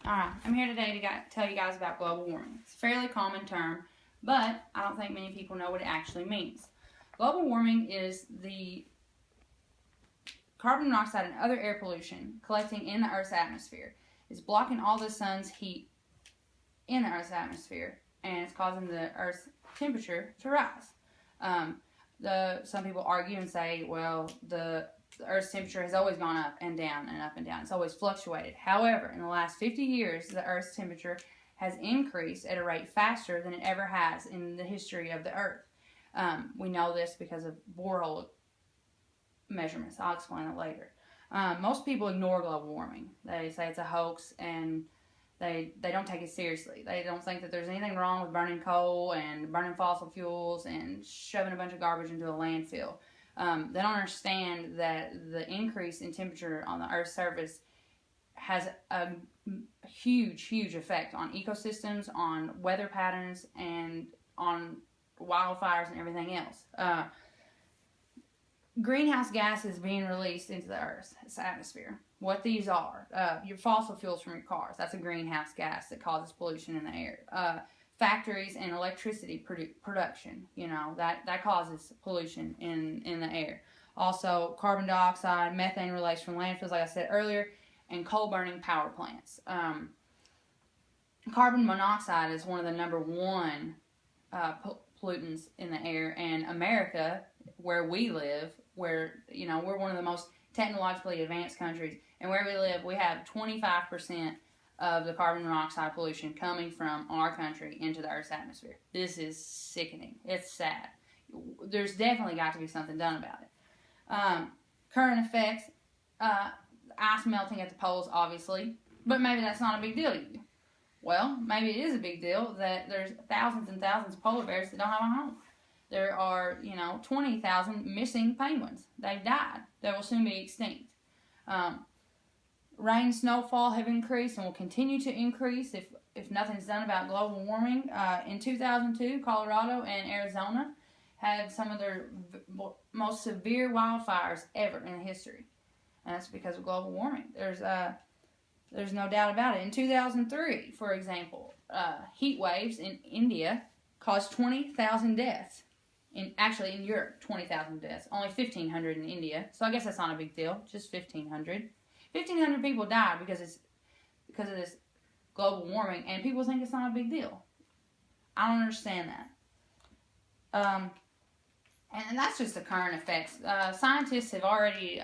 Alright, I'm here today to tell you guys about global warming. It's a fairly common term, but I don't think many people know what it actually means. Global warming is the carbon monoxide and other air pollution collecting in the Earth's atmosphere. It's blocking all the sun's heat in the Earth's atmosphere, and it's causing the Earth's temperature to rise. Some people argue and say, well, the Earth's temperature has always gone up and down and up and down. It's always fluctuated. However, in the last 50 years, the Earth's temperature has increased at a rate faster than it ever has in the history of the Earth. We know this because of borehole measurements. I'll explain it later. Most people ignore global warming. They say it's a hoax, and they don't take it seriously. They don't think that there's anything wrong with burning coal and burning fossil fuels and shoving a bunch of garbage into a landfill. They don't understand that the increase in temperature on the Earth's surface has a huge effect on ecosystems, on weather patterns, and on wildfires and everything else. Greenhouse gases being released into the Earth's atmosphere. What these are, your fossil fuels from your cars, that's a greenhouse gas that causes pollution in the air. Factories and electricity production, that causes pollution in the air. Also, carbon dioxide, methane released from landfills, like I said earlier, and coal burning power plants. Carbon monoxide is one of the number one pollutants in the air, and America, where we live, where we're one of the most technologically advanced countries, and where we live, we have 25% of the carbon monoxide pollution coming from our country into the Earth's atmosphere. This is sickening. It's sad. There's definitely got to be something done about it. Current effects, ice melting at the poles, obviously, but maybe that's not a big deal to you. Well, maybe it is a big deal that there's thousands and thousands of polar bears that don't have a home. There are, 20,000 missing penguins. They've died. They will soon be extinct. Rain, snowfall have increased and will continue to increase if nothing's done about global warming. In 2002, Colorado and Arizona had some of their most severe wildfires ever in history. And that's because of global warming. There's no doubt about it. In 2003, for example, heat waves in India caused 20,000 deaths. In Europe, 20,000 deaths. Only 1,500 in India. So I guess that's not a big deal. Just 1,500. 1,500 people died because of this global warming, and people think it's not a big deal. I don't understand that. And that's just the current effects. Scientists have already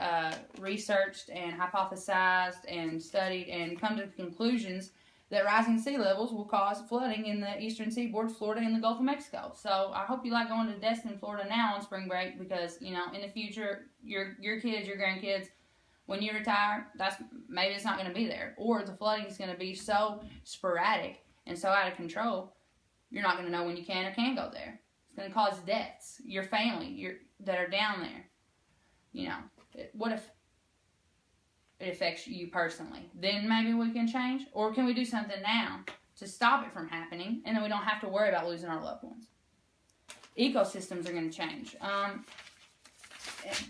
researched and hypothesized and studied and come to conclusions that rising sea levels will cause flooding in the eastern seaboard, Florida, and the Gulf of Mexico. So I hope you like going to Destin, Florida now on spring break, because, in the future, your kids, your grandkids, when you retire, maybe it's not going to be there. Or the flooding is going to be so sporadic and so out of control, you're not going to know when you can or can't go there. It's going to cause deaths. Your family that are down there. What if it affects you personally? Then maybe we can change. Or can we do something now to stop it from happening, and then we don't have to worry about losing our loved ones? Ecosystems are going to change.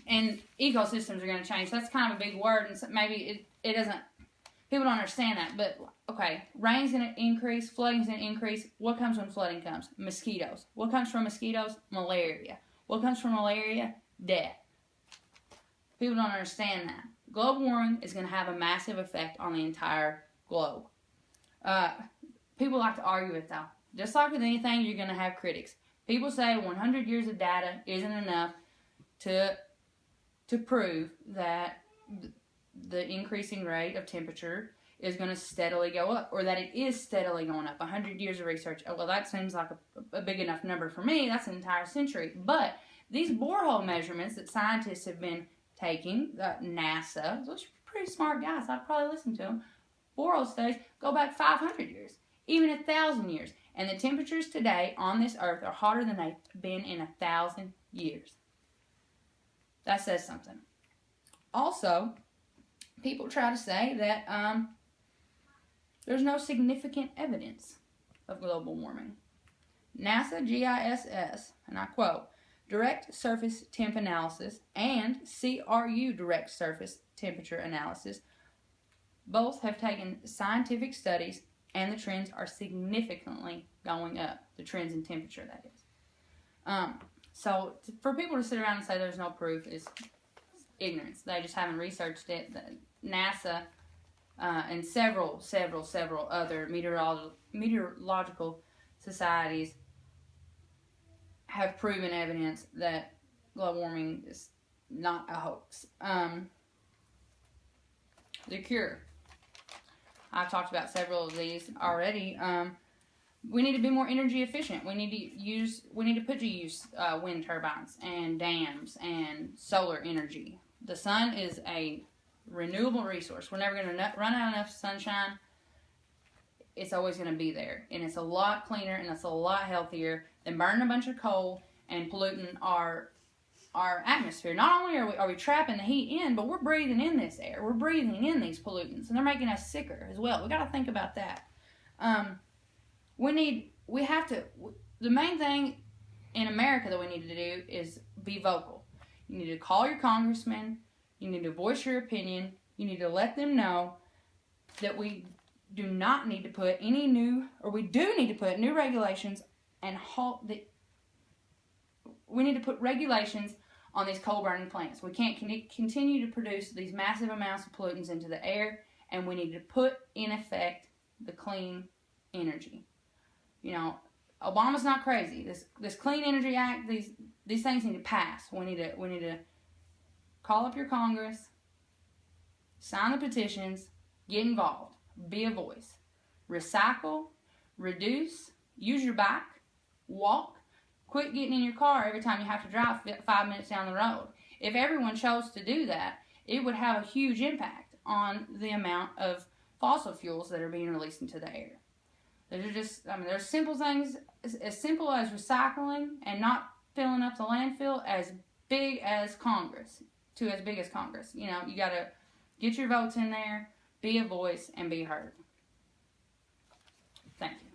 And ecosystems are going to change. That's kind of a big word, and so maybe it doesn't, people don't understand that. But, okay, rain's going to increase, flooding's going to increase. What comes when flooding comes? Mosquitoes. What comes from mosquitoes? Malaria. What comes from malaria? Death. People don't understand that. Global warming is going to have a massive effect on the entire globe. People like to argue it, though. Just like with anything, you're going to have critics. People say 100 years of data isn't enough to prove that the increasing rate of temperature is going to steadily go up, or that it is steadily going up. 100 years of research. Oh, well, that seems like a big enough number for me. That's an entire century. But these borehole measurements that scientists have been taking, NASA, those are pretty smart guys, I'd probably listen to them. Borehole studies go back 500 years, even 1,000 years. And the temperatures today on this earth are hotter than they've been in 1,000 years. That says something. Also, people try to say that there's no significant evidence of global warming. NASA GISS, and I quote, direct surface temp analysis and CRU direct surface temperature analysis Both have taken scientific studies, and the trends are significantly going up. The trends in temperature, that is. So for people to sit around and say there's no proof is ignorance. They just haven't researched it. NASA and several other meteorological societies have proven evidence that global warming is not a hoax. The cure. I've talked about several of these already. We need to be more energy efficient. We need to put to use wind turbines and dams and solar energy. The sun is a renewable resource. We're never going to run out enough sunshine. It's always going to be there, and it's a lot cleaner and it's a lot healthier than burning a bunch of coal and polluting our atmosphere. Not only are we trapping the heat in, but we're breathing in this air. We're breathing in these pollutants, and they're making us sicker as well. We got to think about that. The main thing in America that we need to do is be vocal. You need to call your congressman. You need to voice your opinion. You need to let them know that we do not need to put any new, or we do need to put new regulations and we need to put regulations on these coal burning plants. We can't continue to produce these massive amounts of pollutants into the air, and we need to put in effect the Clean Energy. You know, Obama's not crazy. This Clean Energy Act, these things need to pass. We need to call up your Congress, sign the petitions, get involved, be a voice, recycle, reduce, use your bike, walk. Quit getting in your car every time you have to drive 5 minutes down the road. If everyone chose to do that, it would have a huge impact on the amount of fossil fuels that are being released into the air. There's simple things as simple as recycling and not filling up the landfill as big as Congress. You know, you got to get your votes in there, be a voice, and be heard. Thank you.